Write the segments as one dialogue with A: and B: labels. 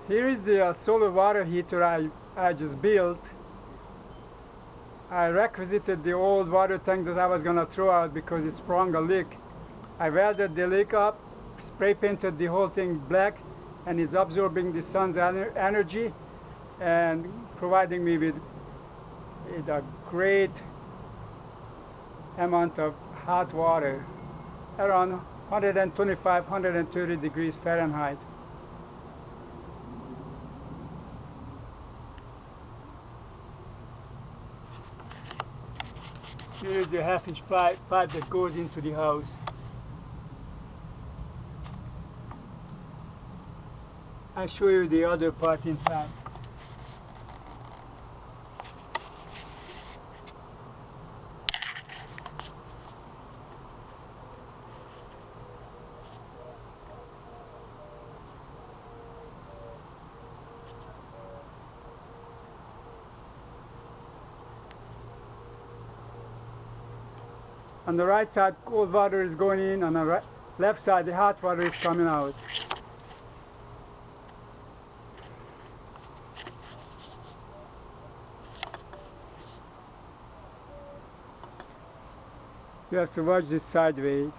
A: Here is the solar water heater I just built. I requisited the old water tank that I was going to throw out because it sprung a leak. I welded the leak up, spray painted the whole thing black, and it's absorbing the sun's energy and providing me with a great amount of hot water, around 125, 130 degrees Fahrenheit. Here is the half-inch pipe that goes into the house. I'll show you the other part inside. On the right side, cold water is going in. On the left side, the hot water is coming out. You have to watch this sideways.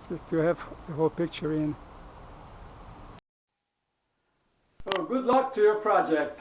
A: Just to have the whole picture in. So good luck to your project.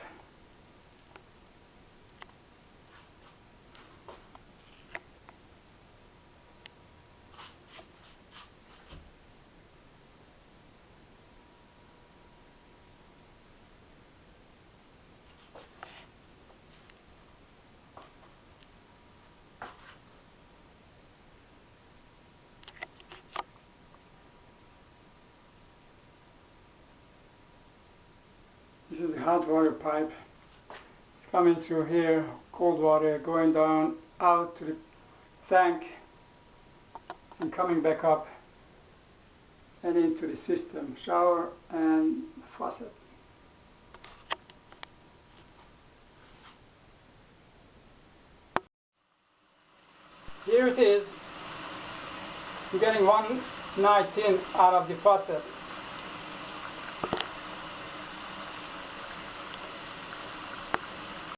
A: This is the hot water pipe. It's coming through here, cold water going down out to the tank and coming back up and into the system, shower and faucet. Here it is. I'm getting 1/19 out of the faucet.